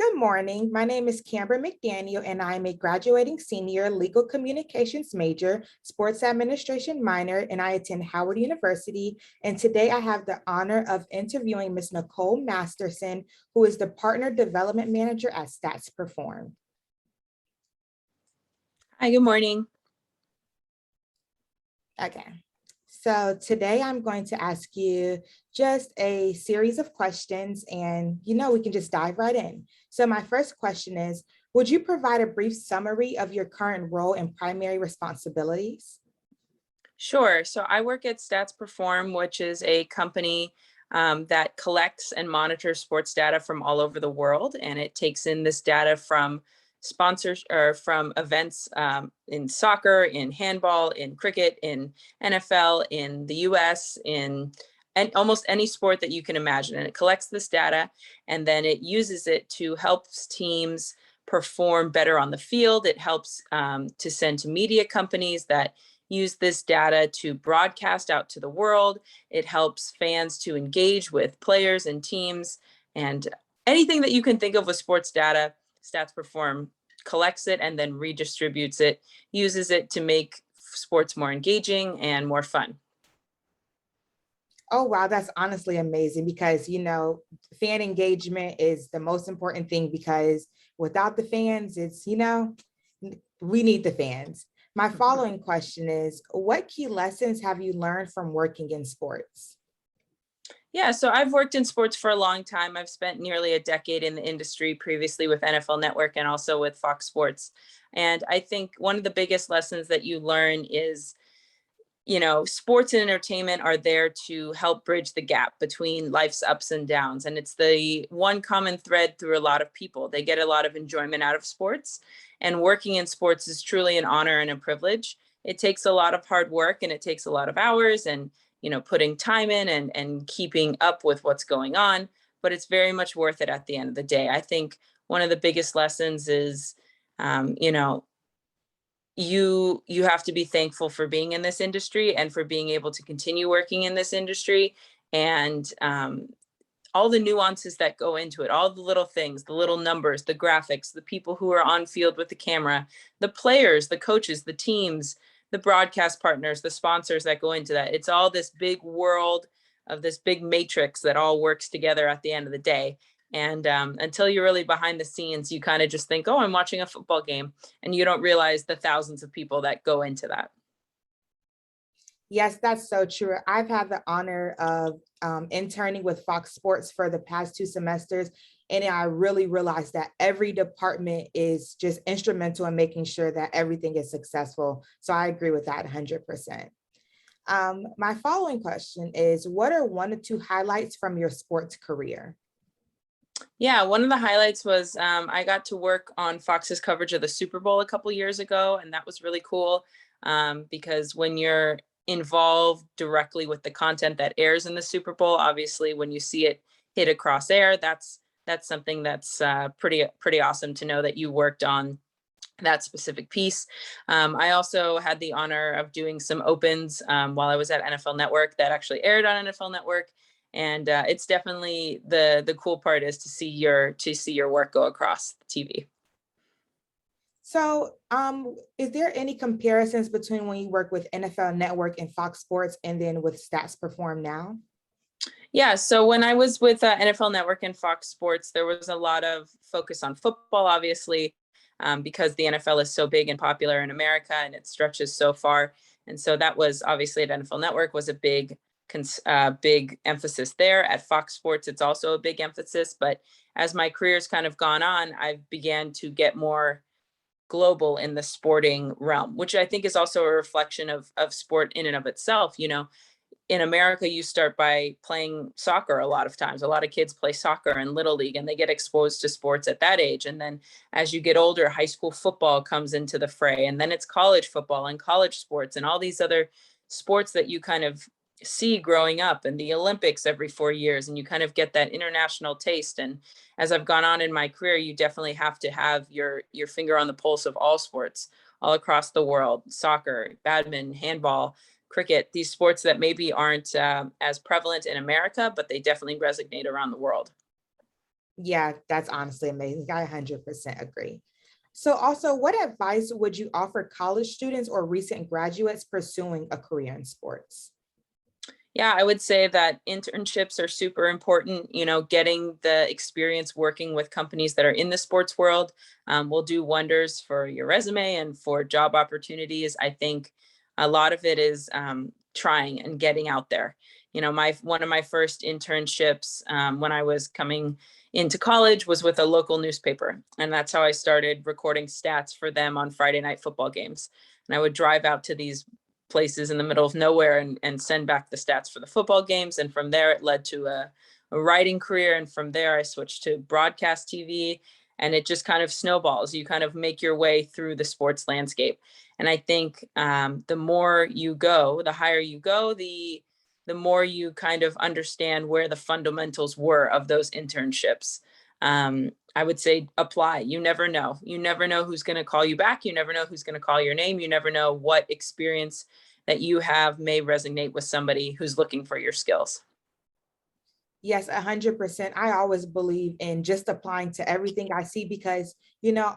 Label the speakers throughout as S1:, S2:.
S1: Good morning. My name is Camber McDaniel, and I am a graduating senior legal communications major, sports administration minor, and I attend Howard University. And today I have the honor of interviewing Ms. Nicole Masterson, who is the partner development manager at Stats Perform.
S2: Hi, good morning.
S1: Okay. So today I'm going to ask you just a series of questions and we can just dive right in. So my first question is, would you provide a brief summary of your current role and primary responsibilities?
S2: Sure. So I work at Stats Perform, which is a company that collects and monitors sports data from all over the world. And it takes in this data from sponsors or from events in soccer, in handball, in cricket, in NFL, in the US, in and almost any sport that you can imagine. And it collects this data and then it uses it to help teams perform better on the field. It helps to send to media companies that use this data to broadcast out to the world. It helps fans to engage with players and teams, and anything that you can think of with sports data, Stats Perform collects it and then redistributes it, uses it to make sports more engaging and more fun.
S1: Oh, wow, that's honestly amazing because, fan engagement is the most important thing because without the fans, we need the fans. My following question is, what key lessons have you learned from working in sports?
S2: Yeah, so I've worked in sports for a long time. I've spent nearly a decade in the industry, previously with NFL Network and also with Fox Sports. And I think one of the biggest lessons that you learn is, sports and entertainment are there to help bridge the gap between life's ups and downs. And it's the one common thread through a lot of people. They get a lot of enjoyment out of sports. And working in sports is truly an honor and a privilege. It takes a lot of hard work and it takes a lot of hours and putting time in and keeping up with what's going on, but it's very much worth it at the end of the day. I think one of the biggest lessons is, you have to be thankful for being in this industry and for being able to continue working in this industry, and all the nuances that go into it, all the little things, the little numbers, the graphics, the people who are on field with the camera, the players, the coaches, the teams, the broadcast partners, the sponsors that go into that. It's all this big world of this big matrix that all works together at the end of the day. And until you're really behind the scenes, you kind of just think, oh, I'm watching a football game. And you don't realize the thousands of people that go into that.
S1: Yes, that's so true. I've had the honor of interning with Fox Sports for the past 2 semesters, and I really realized that every department is just instrumental in making sure that everything is successful. So I agree with that 100%. My following question is, what are 1 or 2 highlights from your sports career?
S2: Yeah, one of the highlights was I got to work on Fox's coverage of the Super Bowl a couple years ago, and that was really cool because when you're involved directly with the content that airs in the Super Bowl, obviously when you see it hit across air, that's something that's pretty awesome to know that you worked on that specific piece. I also had the honor of doing some opens while I was at NFL Network that actually aired on NFL Network. And it's definitely the cool part is to see your work go across the TV.
S1: So, is there any comparisons between when you work with NFL Network and Fox Sports and then with Stats Perform now?
S2: Yeah, so when I was with NFL Network and Fox Sports, there was a lot of focus on football, obviously, because the NFL is so big and popular in America and it stretches so far. And so that was obviously at NFL Network was a big emphasis there. At Fox Sports, it's also a big emphasis. But as my career's kind of gone on, I've began to get more global in the sporting realm, which I think is also a reflection of sport in and of itself. In America, you start by playing soccer a lot of times. A lot of kids play soccer in Little League and they get exposed to sports at that age. And then as you get older, high school football comes into the fray. And then it's college football and college sports and all these other sports that you kind of see growing up, and the Olympics every 4 years. And you kind of get that international taste. And as I've gone on in my career, you definitely have to have your finger on the pulse of all sports all across the world: soccer, badminton, handball, cricket, these sports that maybe aren't as prevalent in America, but they definitely resonate around the world.
S1: Yeah, that's honestly amazing. I 100% agree. So also, what advice would you offer college students or recent graduates pursuing a career in sports?
S2: Yeah, I would say that internships are super important. You know, getting the experience working with companies that are in the sports world will do wonders for your resume and for job opportunities. I think a lot of it is trying and getting out there. You know, my one of my first internships when I was coming into college was with a local newspaper, and that's how I started recording stats for them on Friday night football games. And I would drive out to these places in the middle of nowhere and send back the stats for the football games. And from there, it led to a writing career. And from there, I switched to broadcast TV. And it just kind of snowballs. You kind of make your way through the sports landscape. And I think the more you go, the higher you go, the more you kind of understand where the fundamentals were of those internships. I would say apply. You never know. You never know who's going to call you back. You never know who's going to call your name. You never know what experience that you have may resonate with somebody who's looking for your skills.
S1: Yes, 100%. I always believe in just applying to everything I see because,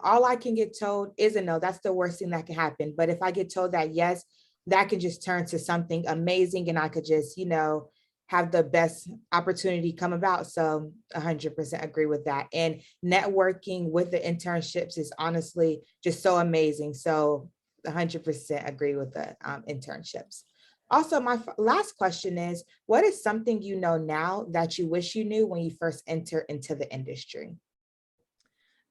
S1: all I can get told is a no. That's the worst thing that can happen. But if I get told that yes, that can just turn to something amazing and I could just, have the best opportunity come about. So 100% agree with that. And networking with the internships is honestly just so amazing. So 100% agree with the internships. Also, my last question is, what is something you know now that you wish you knew when you first entered into the industry?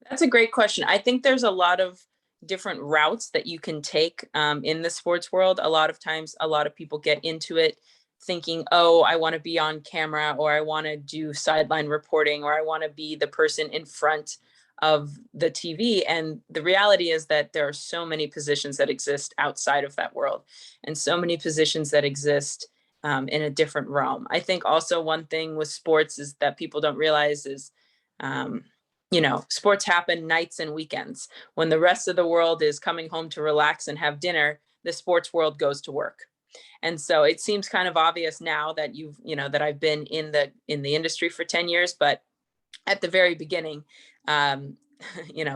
S2: That's a great question. I think there's a lot of different routes that you can take in the sports world. A lot of times, a lot of people get into it thinking, oh, I want to be on camera, or I want to do sideline reporting, or I want to be the person in front of the TV. And the reality is that there are so many positions that exist outside of that world, and so many positions that exist in a different realm. I think also one thing with sports is that people don't realize is, um, sports happen nights and weekends. When the rest of the world is coming home to relax and have dinner, the sports world goes to work. And so it seems kind of obvious now that that I've been in the industry for 10 years, but at the very beginning, um,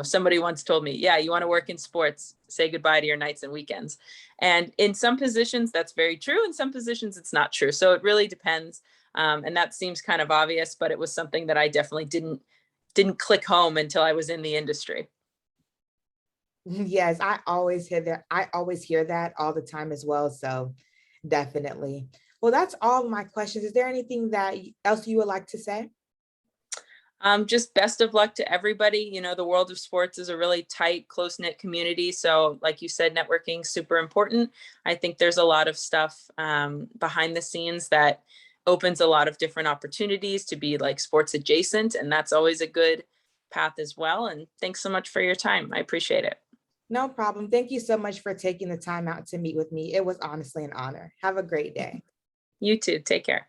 S2: somebody once told me, yeah, you want to work in sports, say goodbye to your nights and weekends. And in some positions, that's very true. In some positions, it's not true. So it really depends. And that seems kind of obvious, but it was something that I definitely didn't click home until I was in the industry.
S1: Yes, I always hear that. I always hear that all the time as well. So definitely. Well, that's all of my questions. Is there anything that else you would like to say?
S2: Just best of luck to everybody. You know, the world of sports is a really tight, close knit community. So, like you said, networking super important. I think there's a lot of stuff behind the scenes that opens a lot of different opportunities to be like sports adjacent, and that's always a good path as well. And thanks so much for your time. I appreciate it.
S1: No problem. Thank you so much for taking the time out to meet with me. It was honestly an honor. Have a great day.
S2: You too. Take care.